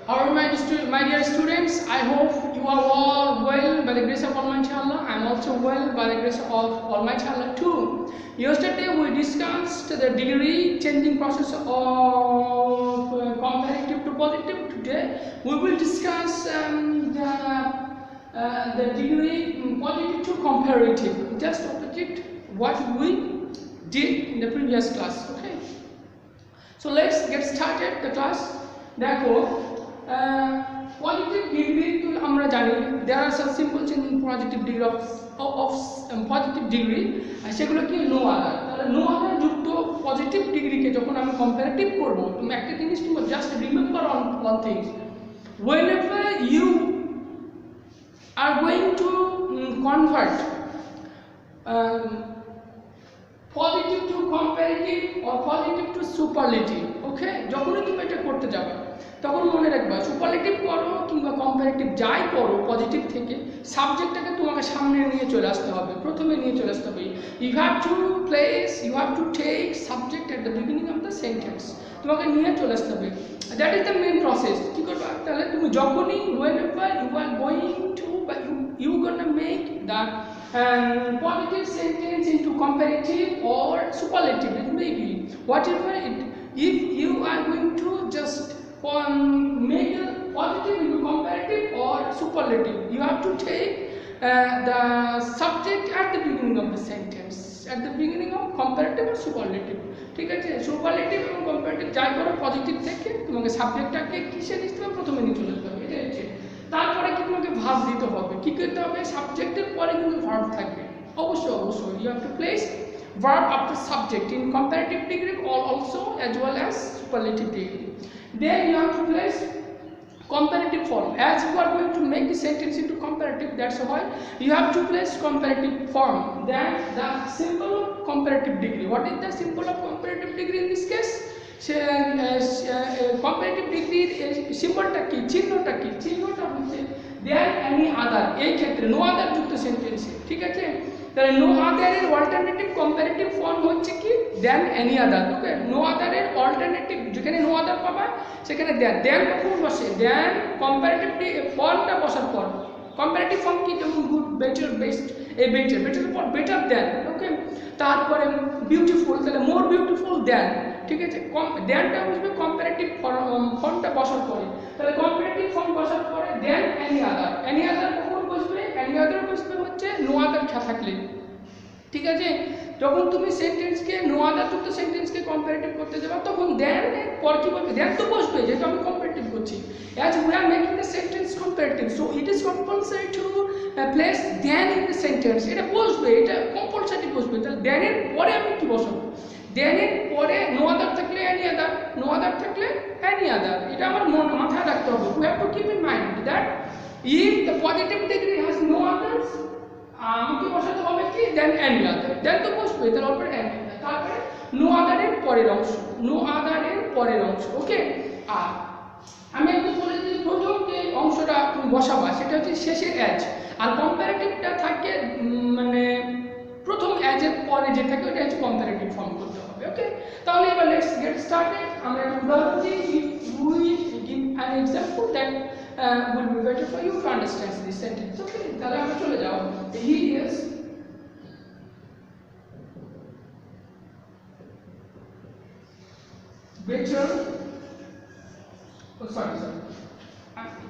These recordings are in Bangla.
How are my dear students? I hope you are all well by the grace of Almighty Allah. I am also well by the grace of Almighty Allah too. Yesterday we discussed the degree changing process of comparative to positive. Today we will discuss the degree positive to comparative. Just opposite what we did in the previous class. Okay. So let's get started the class. Therefore, positive degree to আমরা জানি there are some simple changing positive degree of positive degree সেগুলো কি no other তাহলে no other যুক্ত পজিটিভ ডিগ্রিকে যখন আমি কম্পারেটিভ করব তুমি একটা জিনিস তুমি just remember on one thing whenever you are going to convert positive to comparative or positive to superlative okay যখনই তুমি এটা করতে যাবে তখন মনে রাখবা সুপারলেটিভ করো কিংবা কম্পারেটিভ যাই করো পজিটিভ থেকে সাবজেক্টটাকে তোমাকে সামনে নিয়ে চলে আসতে হবে প্রথমে নিয়ে চলে আসতে হবে you have to take subject at the beginning of the sentence তোমাকে নিয়ে চলে আসতে হবে that is the main process কি করবা তাহলে তুমি যখনই whenever you are going to but you gonna make that positive sentence into comparative or superlative it may be whatever it if you are going to just make a positive into comparative or superlative you have to take the subject at the beginning of the sentence at the beginning of comparative or superlative ঠিক আছে সুপারলেটিভ এবং কম্পারেটিভ যাই করো পজিটিভ থেকে তোমাকে সাবজেক্টটাকে কিসে দিতে হবে প্রথমে নিয়ে চলে যেতে হবে এটা হচ্ছে তারপরে কি তোমাকে ভার্ব দিতে হবে কি করতে হবে সাবজেক্টের পরে কিন্তু ভার্ব থাকবে অবশ্যই you have to place verb after subject in comparative degree also as well as superlative degree then you have to place comparative form as you are going to make the sentence into comparative that's why you have to place comparative form then the symbol of comparative degree what is the symbol of comparative degree in this case comparative degree symbolটা কি চিহ্নটা হচ্ছে there any other এই ক্ষেত্রে no other যুক্ত সেন্টেন্স ঠিক আছে তাহলে no other এর অল্টারনেটিভ কম্পারেটিভ ফর্ম হচ্ছে কি দেন এনি আদার ওকে no other এর অল্টারনেটিভ যেখানে no other পাবা সেখানে দেন কখন বসে দেন কম্পারেটিভ ফর্মটা বসার পর কম্পারেটিভ ফর্ম কি যেমন গুড বেটার বেস্ট এই বেটার পর বেটার দেন ওকে তারপরে বিউটিফুল তাহলে মোর বিউটিফুল দেন ঠিক আছে দেনটা বসবে কম্পারেটিভ ফর্মটা বসার পরে তাহলে কম্পারেটিভ ফর্ম বসার পরে দেন এনি আদার কখন বসবে এনি আদার বসবে হচ্ছে নো আদার থাকলে ঠিক আছে যখন তুমি সেন্টেন্সকে নো আদার যুক্ত সেন্টেন্সকে কম্পারেটিভ করতে যাবে তখন দেন পর কি বলবে দেন তো বসবে যেহেতু আমি কম্পারেটিভ করছি as we are making the sentence comparative so it is compulsory to place then in the sentence এটা বসবে এটা কম্পালসরি বসবে তাহলে then এর পরে আমি কি বসাবো then এর পরে no other থাকলে no other থাকলে any other এটা আমার মাথায় রাখতে হবে we have to keep in mind that if the positive degree has no others আমাকে বসাতে হবে কি then any other then তো বসবে তাহলে পরে any other তারপরে no other এর পরের অংশ ওকে আর আমি একটু বলে দিই প্রথম যে অংশটা তুমি বসাবা সেটা হচ্ছে শেষের এজ আর কম্পারেটিভটা থাকে মানে প্রথম এজের পরে যে থাকে ওটা হচ্ছে কম্পারেটিভ ফর্ম করতে হবে ওকে তাহলে এবার লেটস গেট স্টার্টেড আমরা একটু উদাহরণ দিই we give an example that will be better for you to understand this sentence okay তাহলে আমরা চলে যাব he is better sorry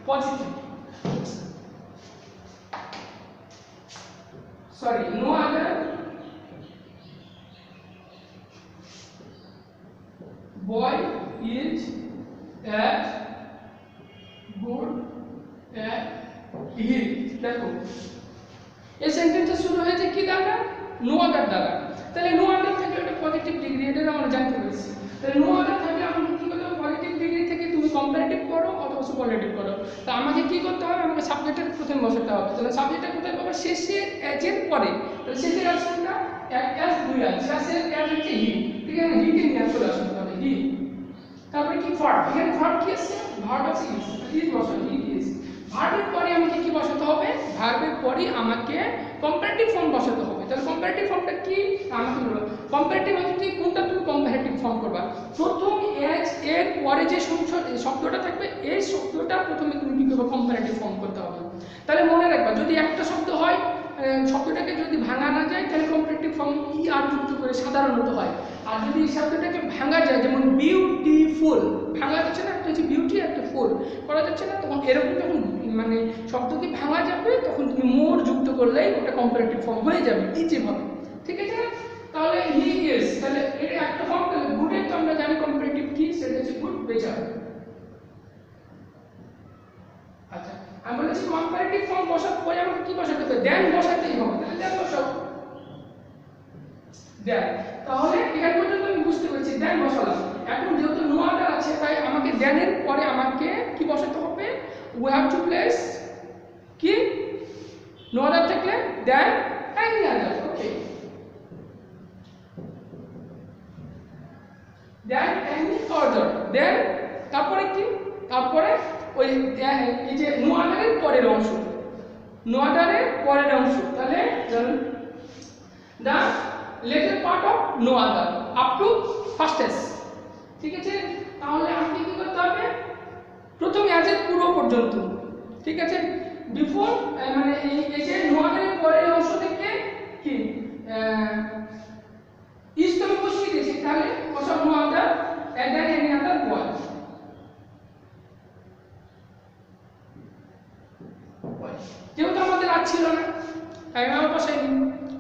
positive sorry no other boy is as good as he দেখো এই সেন্টেন্সটা শুরু হয়েছে কি দ্বারা নো আদার দ্বারা তাহলে নো আদার থাকলে এটা পজিটিভ ডিগ্রি এটা আমরা জানতে পেরেছি তাহলে নো আদার থাকলে আমাকে কি করতে হবে পজিটিভ ডিগ্রি থেকে তুমি কম্পারেটিভ করো অথবা সুপারলেটিভ করো তা আমাকে কি করতে হবে আমাকে সাবজেক্টের প্রথমে বসাতে হবে তাহলে সাবজেক্টটা কোথায় পাবো শেষের এজের পরে তাহলে শেষের অপশনটা এস দুই আছে শেষের এজ হচ্ছে হি ঠিক আছে হি কে নিয়ে চলে আসতে হবে হি তারপরে কি ভার্ব এখানে ভার্ব কি আছে ভার্ব আছে ইজ বসাতে ইজ ভার্বের পরে আমাকে কি বসাতে হবে ভার্বের পরে আমাকে কম্পারেটিভ ফর্ম বসাতে হবে তাহলে কম্পারেটিভ ফর্মটা কি আমাকে বলবো কম্পারেটিভ হচ্ছে কোনটা তুমি কম্পারেটিভ ফর্ম করবা প্রথম এজ এর পরে যে শব্দটা থাকবে এই শব্দটা প্রথমে তুমি কি করবে, কম্পারেটিভ ফর্ম করতে হবে। তাহলে মনে রাখবা যদি একটা শব্দ হয়, শব্দটাকে যদি ভাঙা না যায় তাহলে কম্পারেটিভ ফর্ম ই আর যুক্ত করে সাধারণত হয়। আর যদি শব্দটাকে ভাঙা যায়, যেমন বিউটিফুল, ভাঙা যাচ্ছে না, একটা হচ্ছে বিউটি একটা ফুল করা যাচ্ছে না, তখন এরকম যখন মানে শব্দকে ভাঙা যাবে তখন তুমি মোর যুক্ত করলেই ওটা কম্পারেটিভ ফর্ম হয়ে যাবে ইজিভাবে। ঠিক আছে না? তাহলে হি ইজ, তাহলে এটা একটা ফর্ম। তাহলে গুডের তো আমরা জানি কম্পারেটিভ কি, সেটা হচ্ছে গুড বেটার। আচ্ছা, আমি বলেছি কম্পারেটিভ ফর্ম বসার পরে আমাকে কি বসাতে হবে, দেন বসাতেই হবে। তাহলে দেন বসাও, দেন। তাহলে এখান পর্যন্ত আমি বুঝতে পেরেছি, দেন বসালাম। এখন যেহেতু নো আদার আছে তাই আমাকে দেনের পরে আমাকে কি বসাতে হবে, উই হ্যাভ টু প্লেস কি, নো আদার থাকলে দেন এনি আদার। ওকে, দেন এনি অর্ডার, দেন তারপরে কি, তারপরে ওই এই যে নো আদারের পরের অংশ, নো আদারের পরের অংশ, তাহলে the latter part of no other up to fastest. ঠিক আছে? তাহলে আপনি কি করতে হবে, প্রথম অ্যাজের পুরো পর্যন্ত। ঠিক আছে? বিফোর মানে এই যে নো আদারের পরের অংশ থেকে কি ইজ তো আমি বসিয়ে দিয়েছি, তাহলে বসাও no other and then any other word. যেহেতু আমাদের আর ছিল না তাই আমি বসাইনি।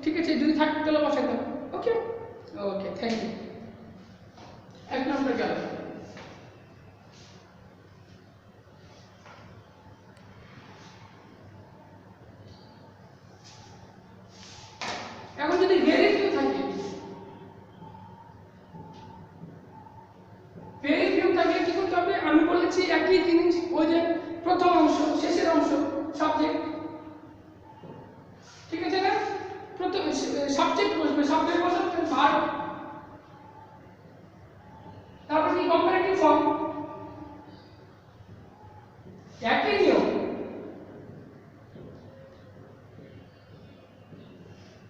ঠিক আছে? যদি থাকতো তাহলে বসাইতাম। ওকে ওকে, থ্যাংক ইউ। এক নম্বর গেল। এখন যদি ভেরি ফিউ থাকে, ভেরি ফিউ থাকলে কি করতে হবে, আমি বলেছি একই জিনিস, ওই যে প্রথম অংশ শেষের অংশ সাবজেক্ট। ঠিক আছে না? প্রথম সাবজেক্ট বসবে, সাবজেক্ট বসাবে ভার্ব, তারপর কি কম্পারেটিভ ফর্ম, একই নিয়ম।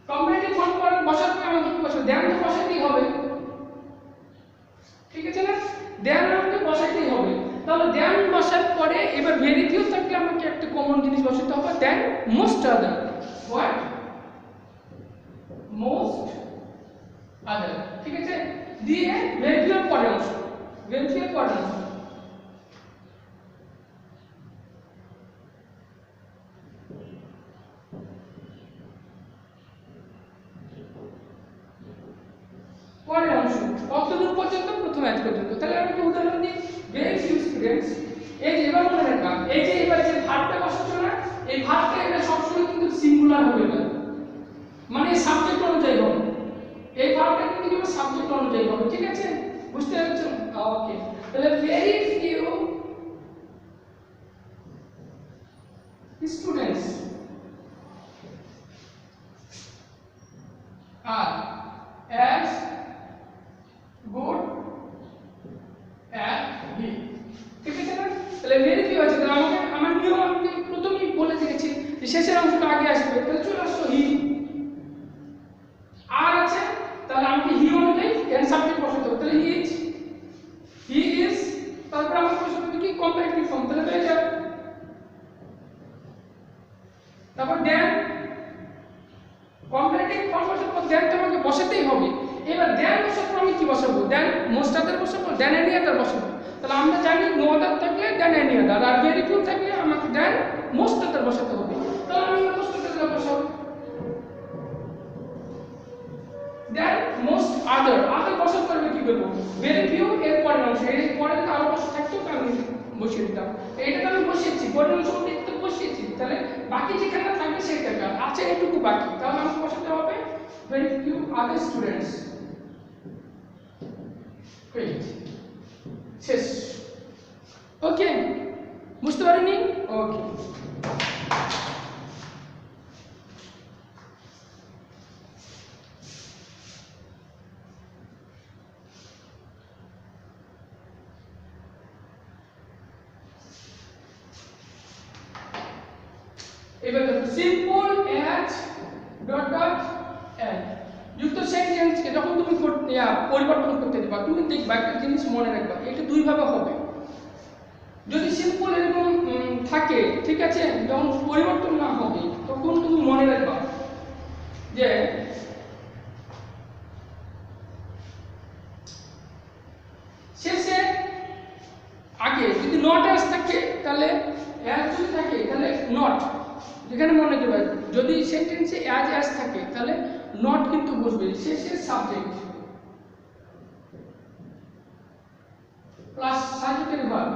কম্পারেটিভ ফর্ম বসার পরে আমাকে কি বসাবো, দেন তো বসাতেই হবে। ঠিক আছে না? দেন আমাকে বসাতেই হবে। তাহলে দেন বসার পরে এবার ভেরি ফিউ থাকলে আমাকে একটা কমন জিনিস বসাতে হবে, then most other. What? Most other. ঠিক আছে? দিয়ে ভেরি ফিউ পরের অংশ, ভেরি ফিউ পরের অংশ। পরের অংশ কতদূর পর্যন্ত, প্রথম অ্যাজ পর্যন্ত। তাহলে আমি একটা উদাহরণ দিই, ভেরি ফিউ স্টুডেন্টস, এই যে এবার মনে রাখবা, এই যে এবার যে ভার্বটা বসাচ্ছ না, এই ভার্বটা এটা সবসময় কিন্তু সিঙ্গুলার হবে না, মানে সাবজেক্ট অনুযায়ী হবে। এই ভার্বটা কিন্তু সাবজেক্ট অনুযায়ী হবে। ঠিক আছে? বুঝতে পারছো? ওকে, তাহলে ভেরি ফিউ স্টুডেন্টস আর as good at he। ঠিক আছে না? তাহলে ভেরি ফিউ আছে, তাহলে আমাকে আমার নিয়ম আমি প্রথমেই বলে দিয়েছি যে শেষের অংশটা আগে আসবে, তাহলে চলে আসলো হি। আর আছে, তাহলে আমাকে হি অনুযায়ী এন সাবজেক্ট বসাতে হবে, তাহলে হি ইজ, তারপর আমাকে বসাতে হবে কি কম্পারেটিভ ফর্ম, তাহলে হয়ে যাবে। তারপর দেন কম্পারেটিভ ফর্ম বসার পর দেন তোমাকে বসাতেই হবে। এবার দেন বসার পর আমি কি বসাবো, দেন মোস্ট আদার বসাবো, দেন এনি আদার বসাবো। তাহলে আমরা জানি নো আদার থাকলে দেন any other, are very few থাকলে আমাকে দেন মোস্ট আদার বসাতে হবে। তাহলে আমি মোস্ট আদার বসাবো, দেন মোস্ট আদার। আদার বসার পর আমি কি করবো, ভেরি ফিউ এর পরের অংশ, এর পরে যদি আরো বসে থাকতো তাহলে আমি বসিয়ে দিতাম। এটা তো আমি বসিয়েছি, পরের অংশটা তো বসিয়েছি, তাহলে বাকি যেখানে থাকবে সেটা আছে, এটুকু বাকি। তাহলে আমাকে বসাতে হবে very few other students। Great, শেষ। ওকে, বুঝতে পারিনি? ওকে, এবার simple as dot dot and যুক্ত যুক্ত সেন্টেন্সকে যখন তুমি পরিবর্তন করতে দিবা, তুমি দেখবা একটা জিনিস মনে রাখবা, এটা দুইভাবে হবে। যদি সিম্পল এরকম থাকে, ঠিক আছে, যখন পরিবর্তন না হবে তখন তুমি মনে রাখবা যে শেষে আগে যদি নট অ্যাজ থাকে তাহলে অ্যাজ যদি থাকে তাহলে নট, যেখানে মনে রাখবে যদি সেন্টেন্সে অ্যাজ থাকে তাহলে নট কিন্তু বসবে শেষে সাবজেক্ট প্লাস সাবজেক্টের ভার্ব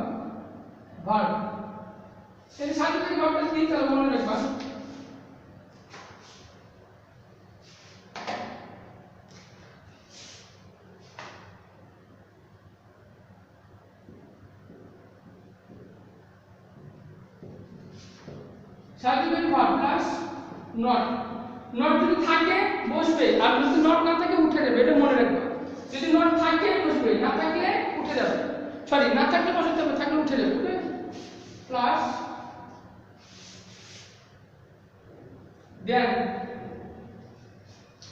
সেই সাবজেক্টের ভার্বটা কি তাহলে মনে রাখবা সাবজেক্টের ভার্ব প্লাস নট। নট যদি থাকে বসবে, আর যদি নট না থাকে উঠে যাবে, এটা মনে রাখবে। যদি নট থাকে বসবে, না থাকলে উঠে যাবে, সরি না থাকলে বসাতে হবে, থাকলে উঠে যাবে, ওকে। প্লাস দেন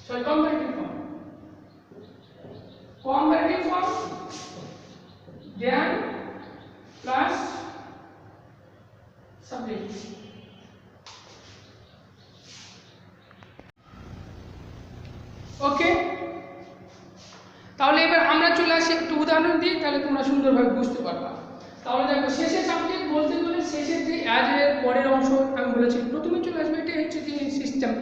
সরি কম্পারেটিভ ফর্ম দেন প্লাস সাবজেক্ট। ওকে, তাহলে এবার আমরা চলে আসি একটু উদাহরণ দিই, তাহলে তোমরা সুন্দরভাবে বুঝতে পারবা। তাহলে দেখো শেষের সাবজেক্ট বলতে গেলে শেষের যে অ্যাজ এর পরের অংশ আমি বলেছি প্রথমে চলে আসবে, এটাই হচ্ছে যে সিস্টেম,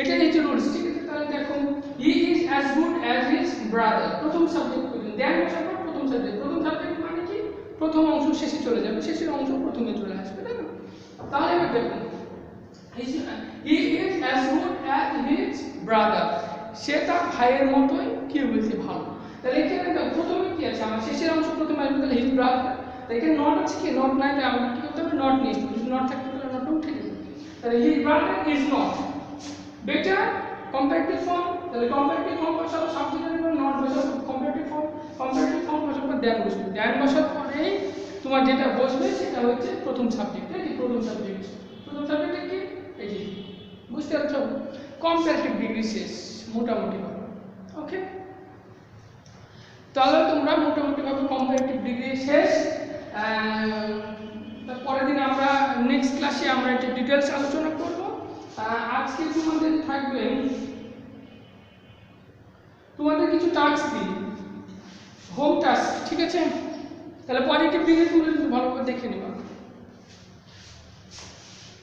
এটাই হচ্ছে রুলস, ঠিক আছে। তাহলে দেখো হি is as good as his brother, প্রথম সাবজেক্ট করবেন, দেন বসাবো প্রথম সাবজেক্ট মানে কি প্রথম অংশ শেষে চলে যাবে, শেষের অংশ প্রথমে চলে আসবে, তাই না? তাহলে এবার দেখুন he is as good as his brother, সে তার ভাইয়ের মতোই কি বলছে ভালো। তাহলে এখানে প্রথমে কি আছে, আমার শেষের অংশ প্রথমে আসবে, তাহলে হিজ ব্রাদার। তাহলে এখানে নট আছে কি, নট নাই, তাহলে আমরা কি করতে হবে, নট নিয়ে আসবো, যদি নট থাকতে তাহলে নট উঠে যাবে। তাহলে his brother is not better comparative form, তাহলে কম্পারেটিভ ফর্ম বসাবো, সাবজেক্টের পর নট বসাবো, কম্পারেটিভ ফর্ম বসাবো, দেন বসবে, দেন বসার পরে তোমার যেটা বসবে সেটা হচ্ছে প্রথম সাবজেক্ট, এই প্রথম সাবজেক্ট কি এই যে, বুঝতে পারছো? কম্পারেটিভ ডিগ্রি শেষ মোটামুটি ভাবে, ওকে। তাহলে তোমরা মোটামুটি ভাবে কম্পারেটিভ ডিগ্রি শেষ। পরের দিন আমরা নেক্সট ক্লাসে আমরা একটু ডিটেলস আলোচনা করব। আজকে তোমাদের থাকবে, তোমাদের কিছু টাস্ক দিই, হোম টাস্ক, ঠিক আছে। তাহলে পজিটিভ ডিগ্রি তোমরা কিন্তু ভালোভাবে দেখে নিবা।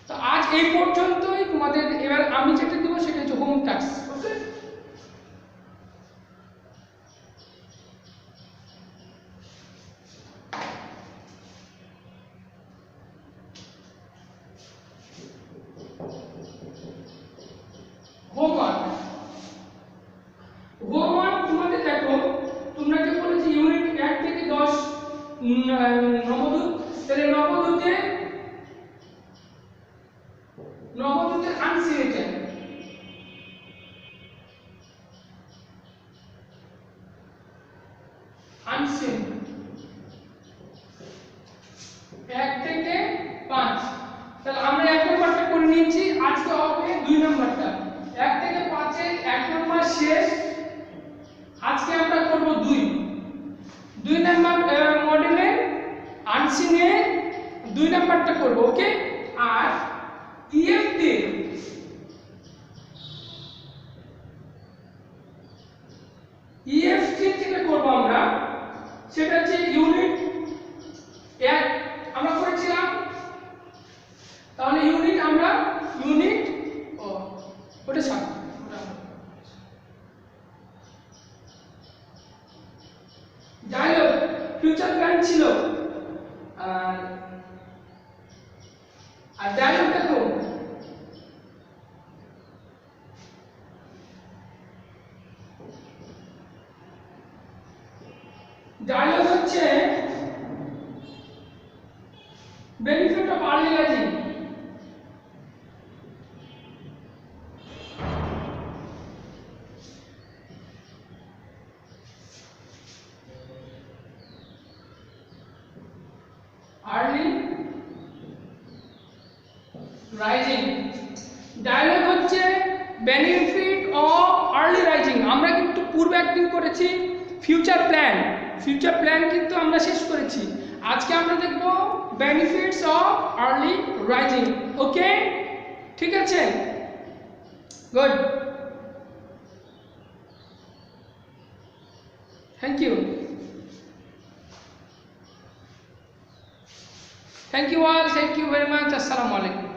তো আজ এই পর্যন্তই তোমাদের, এবার আমি যেটা দেবো সেটা হচ্ছে হোম টাস্ক, ওকে। হোমওয়ার্ক তোমাদের দেখো, তোমরা যে বলেছি ইউনিট 1 থেকে 10 নবদূত, তাহলে নবদূতের আনসিন, আনসিন 1 থেকে 5, তাহলে আমরা 1 নম্বরটা করে নিয়েছি, আজকে হবে 2 নম্বরটা। 1 থেকে 5 এর 1 নম্বর শেষ, আজকে আমরা করব 2 নম্বর মডেলে আনসিনে 2 নম্বরটা করব, ওকে। আর ইএফটি যেটা করব আমরা সেটা হচ্ছে ইউনিট 1 আমরা করেছিলাম, তাহলে ইউনিট ওটা সাত ডায়লগ ফিউচার প্ল্যান ছিল, আর ডায়লগ দেখো ডায়লগ হচ্ছে benefit of early learning, early rising. Dialogue হচ্ছে বেনিফিট অফ আর্লি রাইজিং আমরা কিন্তু পূর্বে একদিন করেছি ফিউচার প্ল্যান কিন্তু আমরা শেষ করেছি। আজকে আমরা দেখব benefits of early rising. Okay, ঠিক আছে, good, thank you all, thank you very much, assalamu alaikum।